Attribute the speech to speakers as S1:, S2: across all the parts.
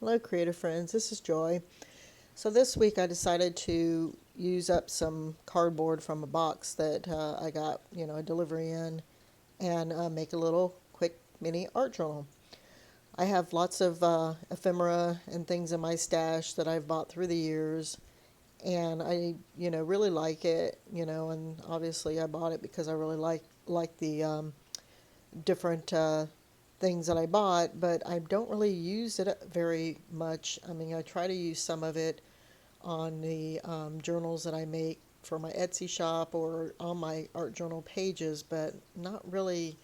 S1: Hello creative friends, this is Joy. So this week I decided to use up some cardboard from a box that I got, a delivery in, and make a little quick mini art journal. I have lots of ephemera and things in my stash that I've bought through the years, and I, really like it, and obviously I bought it because I really like the different things that I bought, but I don't really use it very much. I mean, I try to use some of it on the journals that I make for my Etsy shop or on my art journal pages, but not really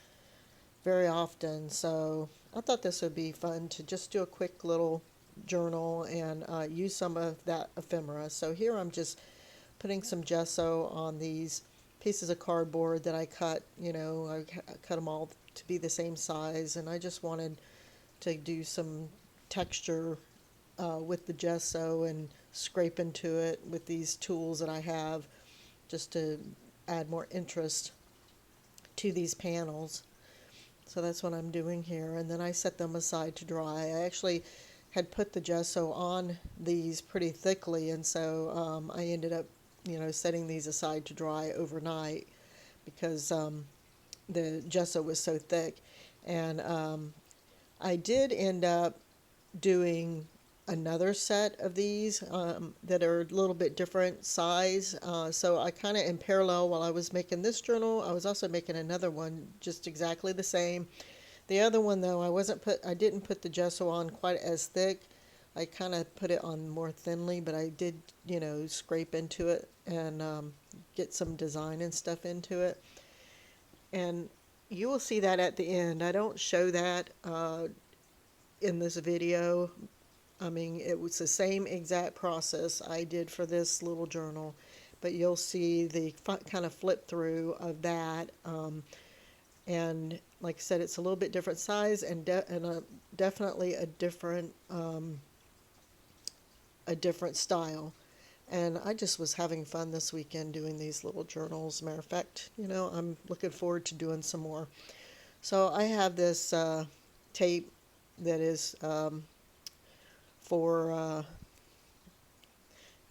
S1: very often. So I thought this would be fun to just do a quick little journal and use some of that ephemera. So here I'm just putting some gesso on these pieces of cardboard that I cut. I cut them all to be the same size, and I just wanted to do some texture with the gesso and scrape into it with these tools that I have just to add more interest to these panels. So that's what I'm doing here, and then I set them aside to dry. I actually had put the gesso on these pretty thickly, and so I ended up, setting these aside to dry overnight because the gesso was so thick. And I did end up doing another set of these that are a little bit different size. So I kind of in parallel while I was making this journal, I was also making another one just exactly the same. The other one though, I didn't put the gesso on quite as thick. I kind of put it on more thinly, but I did, scrape into it and get some design and stuff into it. And you will see that at the end. I don't show that in this video. I mean, it was the same exact process I did for this little journal, but you'll see the kind of flip through of that. And like I said, it's a little bit different size and definitely a different style. And I just was having fun this weekend doing these little journals. Matter of fact, I'm looking forward to doing some more. So I have this tape that is for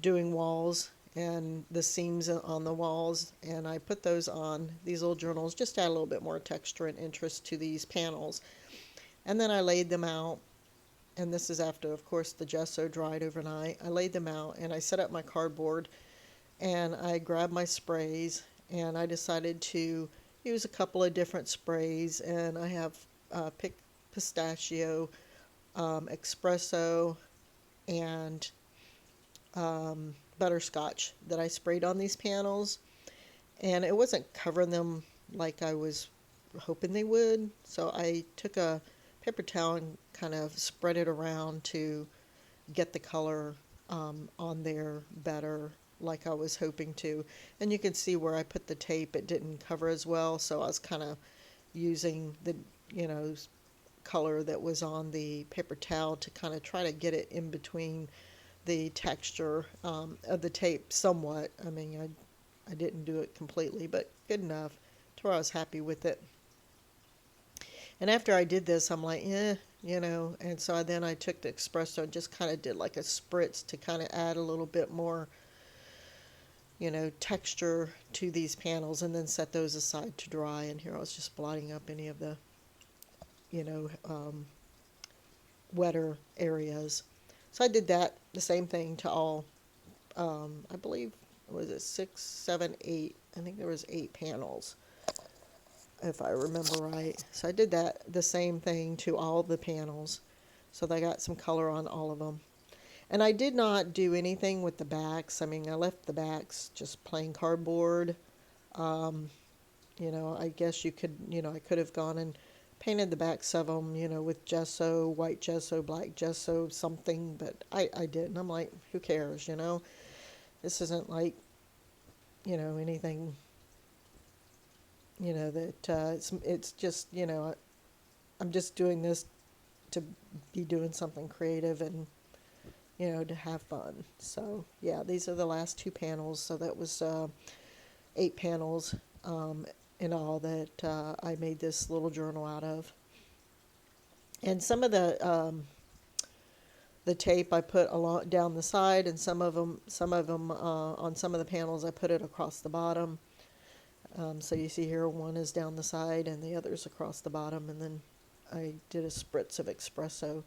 S1: doing walls and the seams on the walls, and I put those on these little journals just to add a little bit more texture and interest to these panels. And then I laid them out, and this is after, of course, the gesso dried overnight. I laid them out and I set up my cardboard, and I grabbed my sprays, and I decided to use a couple of different sprays, and I have pistachio, espresso, and butterscotch that I sprayed on these panels, and it wasn't covering them like I was hoping they would, so I took a paper towel and kind of spread it around to get the color on there better like I was hoping to. And you can see where I put the tape, it didn't cover as well, so I was kind of using the color that was on the paper towel to kind of try to get it in between the texture of the tape somewhat. I mean, I didn't do it completely, but good enough to where I was happy with it. And after I did this, I'm like, and so then I took the espresso and just kind of did like a spritz to kind of add a little bit more, texture to these panels, and then set those aside to dry. And here I was just blotting up any of the, you know, um, wetter areas. So I did that, the same thing to all, I believe, was it 6, 7, 8? I think there was 8 panels, if I remember right. So I did that, the same thing to all the panels. So they got some color on all of them. And I did not do anything with the backs. I mean, I left the backs just plain cardboard. Um, I guess you could, I could have gone and painted the backs of them, with gesso, white gesso, black gesso, something, but I didn't. I'm like, who cares? This isn't like, anything, that it's just, I'm just doing this to be doing something creative and, to have fun. So, yeah, these are the last 2 panels. So that was 8 panels in all that I made this little journal out of. And some of the The tape I put along down the side, and some of them on some of the panels I put it across the bottom. So you see here one is down the side and the other's across the bottom, and then I did a spritz of espresso.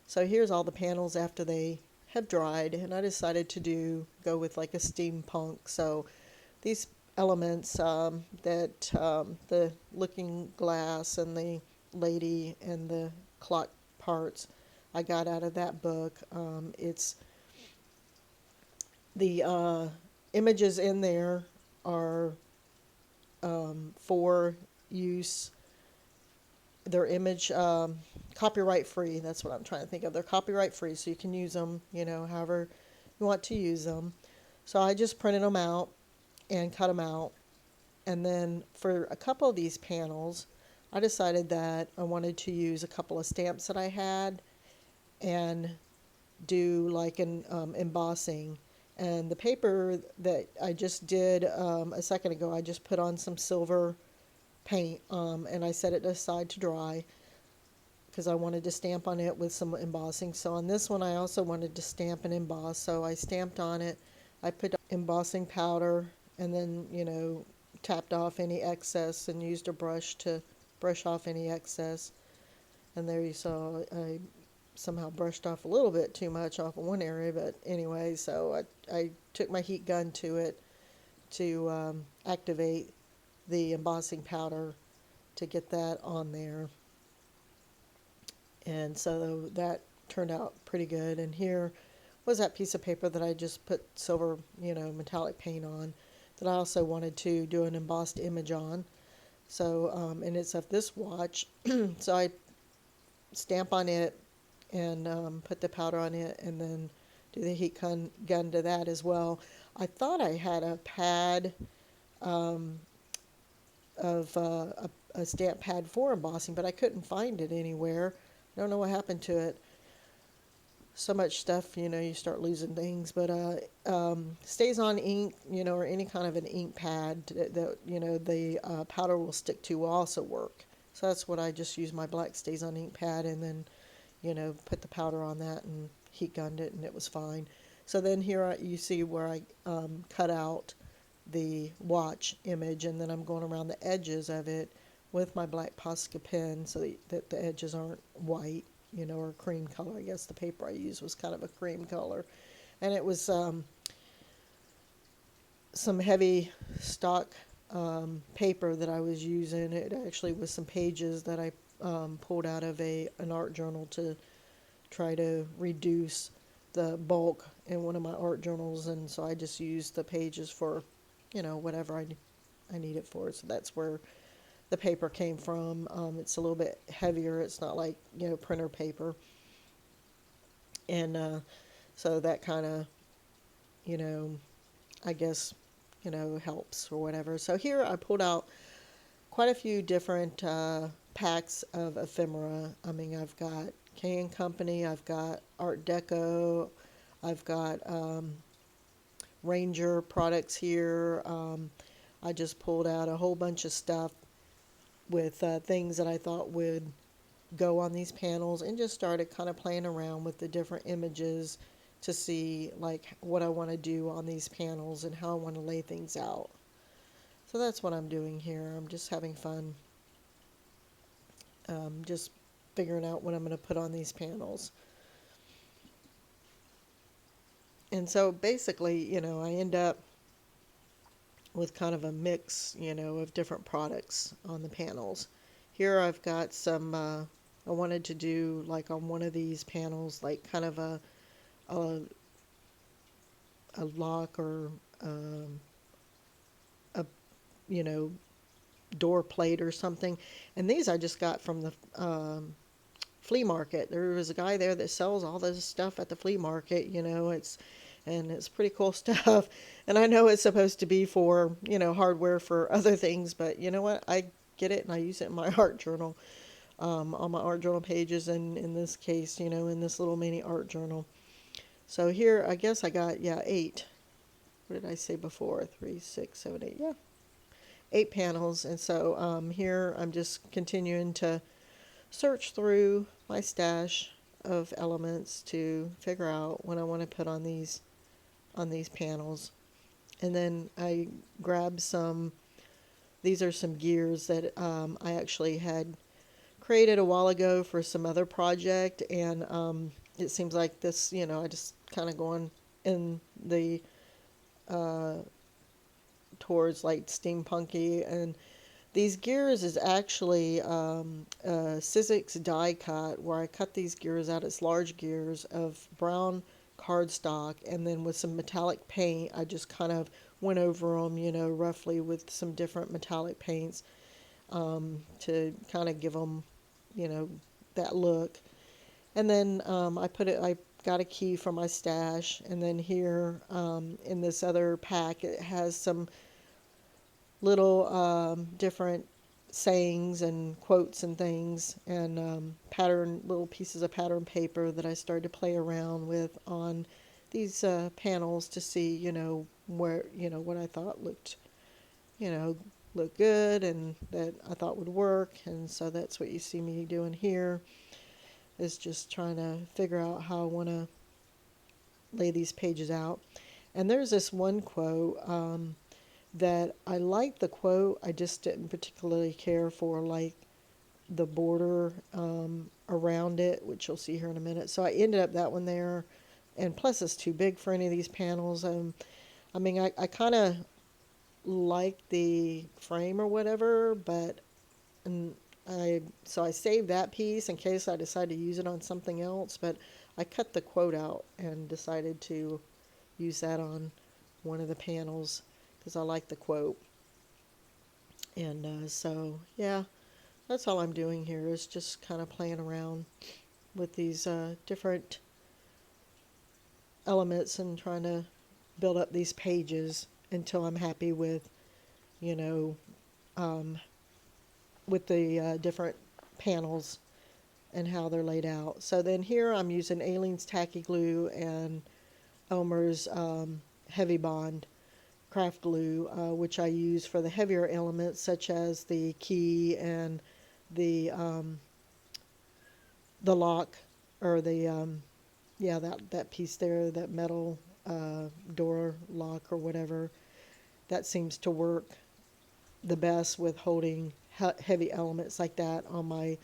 S1: So here's all the panels after they have dried, and I decided to go with like a steampunk. So these elements the looking glass and the lady and the clock parts I got out of that book. It's the images in there are for use. They're image copyright free. That's what I'm trying to think of. They're copyright free, so you can use them, however you want to use them. So I just printed them out and cut them out. And then for a couple of these panels, I decided that I wanted to use a couple of stamps that I had and do like an embossing. And the paper that I just did a second ago, I just put on some silver paint and I set it aside to dry because I wanted to stamp on it with some embossing. So on this one I also wanted to stamp and emboss, so I stamped on it. I put embossing powder and then, tapped off any excess and used a brush to brush off any excess. And there you saw I somehow brushed off a little bit too much off of one area, but anyway, so I took my heat gun to it to activate the embossing powder to get that on there. And so that turned out pretty good. And here was that piece of paper that I just put silver, metallic paint on, that I also wanted to do an embossed image on. So, and it's of this watch. So I stamp on it and put the powder on it and then do the heat gun to that as well. I thought I had a pad of a stamp pad for embossing, but I couldn't find it anywhere. I don't know what happened to it. So much stuff, you start losing things. But stays on ink, or any kind of an ink pad that the powder will stick to will also work. So that's what I just used, my black stays on ink pad, and then put the powder on that and heat gunned it, and it was fine. So then here you see where I cut out the watch image, and then I'm going around the edges of it with my black Posca pen so that the edges aren't white, or cream color. I guess the paper I used was kind of a cream color. And it was some heavy stock paper that I was using. It actually was some pages that I pulled out of an art journal to try to reduce the bulk in one of my art journals, and so I just used the pages for whatever I need it for. So that's where the paper came from. It's a little bit heavier. It's not like printer paper, and so that kind of I guess helps or whatever. So here I pulled out quite a few different packs of ephemera. I mean, I've got K & Company, I've got Art Deco, I've got Ranger products here. I just pulled out a whole bunch of stuff with things that I thought would go on these panels, and just started kind of playing around with the different images to see like what I want to do on these panels and how I want to lay things out. So that's what I'm doing here. I'm just having fun, just figuring out what I'm going to put on these panels. And so basically, I end up with kind of a mix, of different products on the panels. Here I've got some, I wanted to do like on one of these panels, like kind of a lock or a door plate or something. And these I just got from the flea market. There was a guy there that sells all this stuff at the flea market. It's pretty cool stuff. And I know it's supposed to be for hardware for other things, but you know what, I get it and I use it in my art journal, on my art journal pages, and in this case, in this little mini art journal. So here I guess I got 8. What did I say before? 3, 6, 7, 8. Yeah, 8 panels. And so here I'm just continuing to search through my stash of elements to figure out what I want to put on these panels. And then I grabbed some, these are some gears that I actually had created a while ago for some other project, and it seems like this, I just kind of going in the uh, towards like steampunky, and these gears is actually Sizzix die cut, where I cut these gears out as large gears of brown cardstock, and then with some metallic paint, I just kind of went over them, roughly with some different metallic paints to kind of give them, you know, that look. And then I got a key from my stash, and then here in this other pack, it has some little different sayings and quotes and things, and pattern little pieces of pattern paper that I started to play around with on these panels to see, where, what I thought looked, you know, looked good and that I thought would work. And so that's what you see me doing here, is just trying to figure out how I want to lay these pages out. And there's this one quote that I liked the quote. I just didn't particularly care for like the border around it, which you'll see here in a minute. So I ended up that one there, and plus it's too big for any of these panels. I mean, I kind of like the frame or whatever, but and so I saved that piece in case I decide to use it on something else. But I cut the quote out and decided to use that on one of the panels because I like the quote. And so, yeah, that's all I'm doing here is just kind of playing around with these different elements and trying to build up these pages until I'm happy with, you know, um, with the different panels and how they're laid out. So then here I'm using Aleene's Tacky Glue and Elmer's Heavy Bond craft glue, which I use for the heavier elements such as the key and the lock, or yeah, that piece there, that metal door lock or whatever. That seems to work the best with holding heavy elements like that on my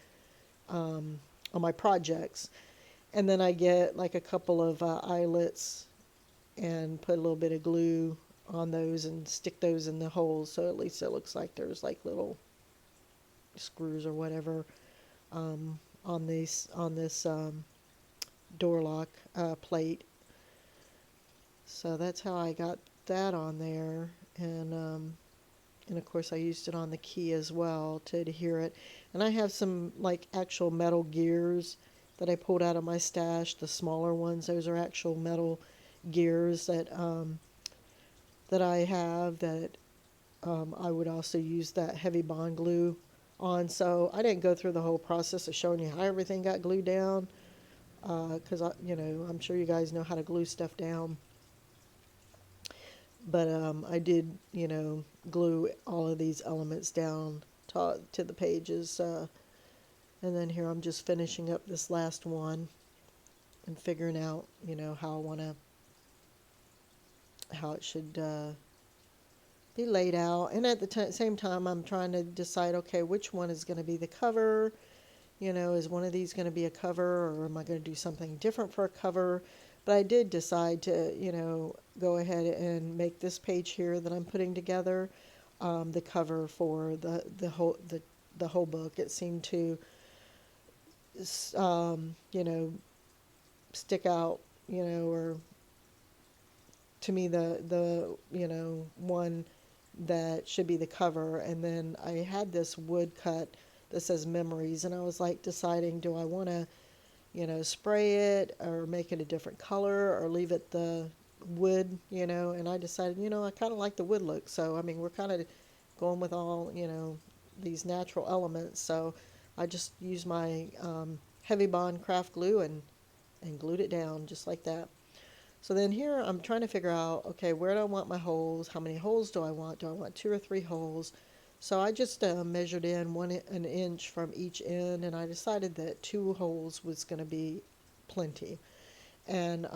S1: projects. And then I get like a couple of eyelets and put a little bit of glue on those and stick those in the holes, so at least it looks like there's like little screws or whatever on this door lock plate. So that's how I got that on there, and of course I used it on the key as well to adhere it. And I have some like actual metal gears that I pulled out of my stash, the smaller ones. Those are actual metal gears that I have that I would also use that heavy bond glue on. So I didn't go through the whole process of showing you how everything got glued down, because I'm sure you guys know how to glue stuff down. But I did, glue all of these elements down to the pages. And then here I'm just finishing up this last one and figuring out, how I want to, how it should be laid out. And at the same time, I'm trying to decide, okay, which one is going to be the cover? Is one of these going to be a cover, or am I going to do something different for a cover? But I did decide to, go ahead and make this page here that I'm putting together the cover for the whole book. It seemed to, stick out, or to me the one that should be the cover. And then I had this wood cut that says memories, and I was like deciding, do I want to spray it or make it a different color or leave it the wood, and I decided, I kind of like the wood look. So I mean, we're kind of going with all these natural elements. So I just used my heavy bond craft glue and glued it down just like that. So then here I'm trying to figure out, okay, where do I want my holes? How many holes do I want? Do I want 2 or 3 holes? So I just measured in an inch from each end, and I decided that 2 holes was going to be plenty. And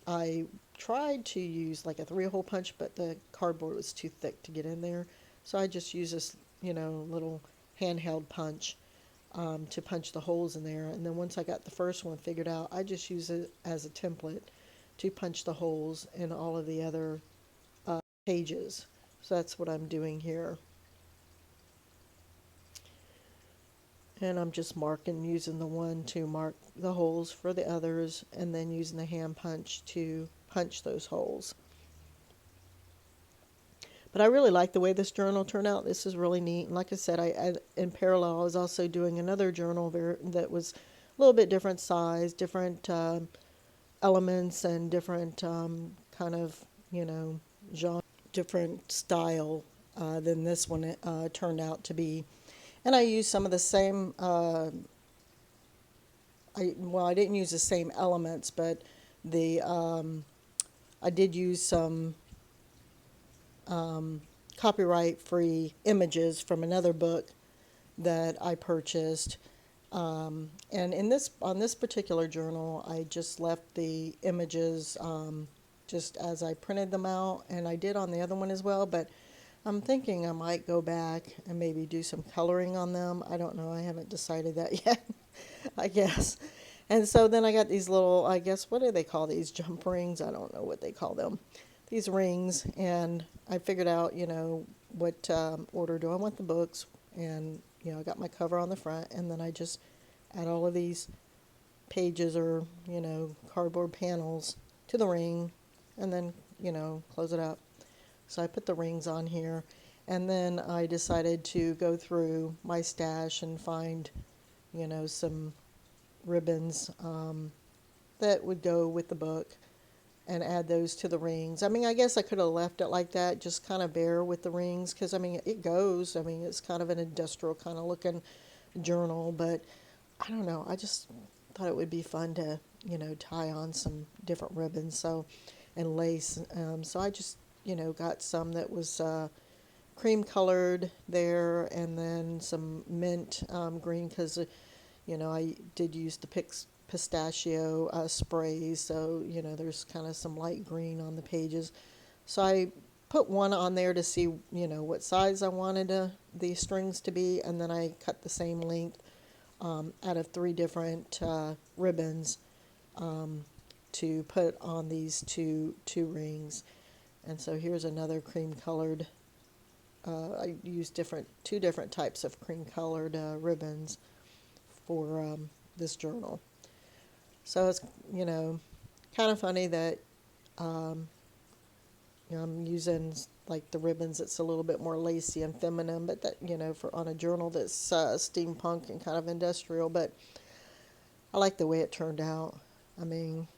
S1: I tried to use like a 3-hole punch, but the cardboard was too thick to get in there. So I just use this, little handheld punch to punch the holes in there. And then once I got the first one figured out, I just use it as a template to punch the holes in all of the other pages. So that's what I'm doing here. And I'm just using the one to mark the holes for the others, and then using the hand punch to punch those holes. But I really like the way this journal turned out. This is really neat. And like I said, in parallel, I was also doing another journal that was a little bit different size, different elements, and different kind of, genre, different style than this one turned out to be. And I used some of the same, I didn't use the same elements, but I did use some copyright-free images from another book that I purchased. And on this particular journal, I just left the images just as I printed them out, and I did on the other one as well, but I'm thinking I might go back and maybe do some coloring on them. I don't know. I haven't decided that yet, I guess. And so then I got these little, I guess, what do they call these? Jump rings? I don't know what they call them. These rings, and I figured out, what order do I want the books, and, I got my cover on the front, and then I just add all of these pages or, cardboard panels to the ring, and then, close it up. So I put the rings on here, and then I decided to go through my stash and find, some ribbons that would go with the book and add those to the rings. I mean, I guess I could have left it like that, just kind of bare with the rings, because, I mean, it goes. I mean, it's kind of an industrial kind of looking journal, but I don't know. I just thought it would be fun to, tie on some different ribbons and lace. So I just got some that was cream colored there, and then some mint green, because I did use the pistachio sprays, so there's kind of some light green on the pages. So I put one on there to see what size I wanted the strings to be, and then I cut the same length out of 3 different ribbons to put on these two rings. And so here's another cream colored. I used 2 different types of cream colored ribbons for this journal. So it's kind of funny that I'm using like the ribbons that's a little bit more lacy and feminine, but that for on a journal that's steampunk and kind of industrial. But I like the way it turned out. I mean,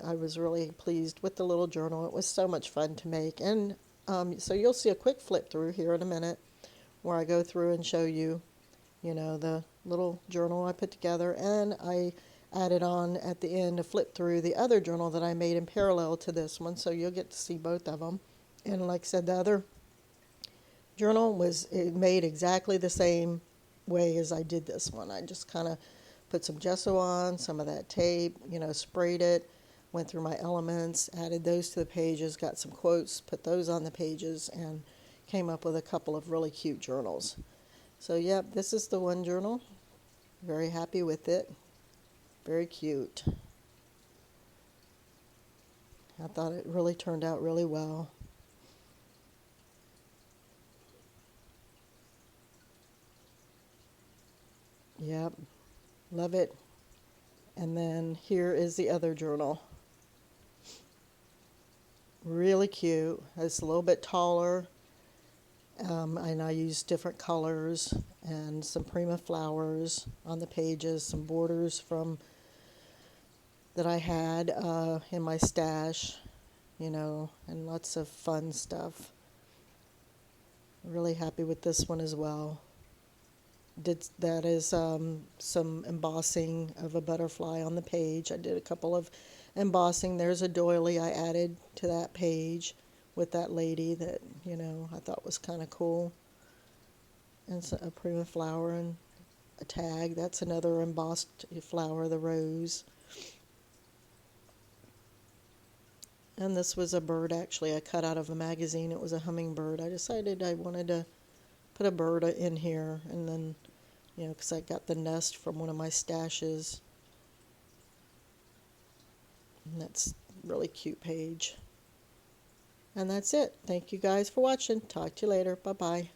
S1: I was really pleased with the little journal. It was so much fun to make. And so you'll see a quick flip through here in a minute where I go through and show you, the little journal I put together. And I added on at the end to flip through the other journal that I made in parallel to this one. So you'll get to see both of them. And like I said, the other journal was made exactly the same way as I did this one. I just kind of put some gesso on, some of that tape, sprayed it, went through my elements, added those to the pages, got some quotes, put those on the pages, and came up with a couple of really cute journals. So, yep, this is the one journal. Very happy with it. Very cute. I thought it really turned out really well. Yep, love it. And then here is the other journal. Really cute. It's a little bit taller. And I used different colors and some Prima flowers on the pages, some borders from that I had in my stash, and lots of fun stuff. Really happy with this one as well. That is some embossing of a butterfly on the page. I did a couple of embossing. There's a doily I added to that page with that lady that, I thought was kind of cool. And a Prima flower and a tag. That's another embossed flower, the rose. And this was a bird actually I cut out of a magazine. It was a hummingbird. I decided I wanted to put a bird in here, and then, because I got the nest from one of my stashes. And that's a really cute page. And that's it. Thank you guys for watching. Talk to you later. Bye-bye.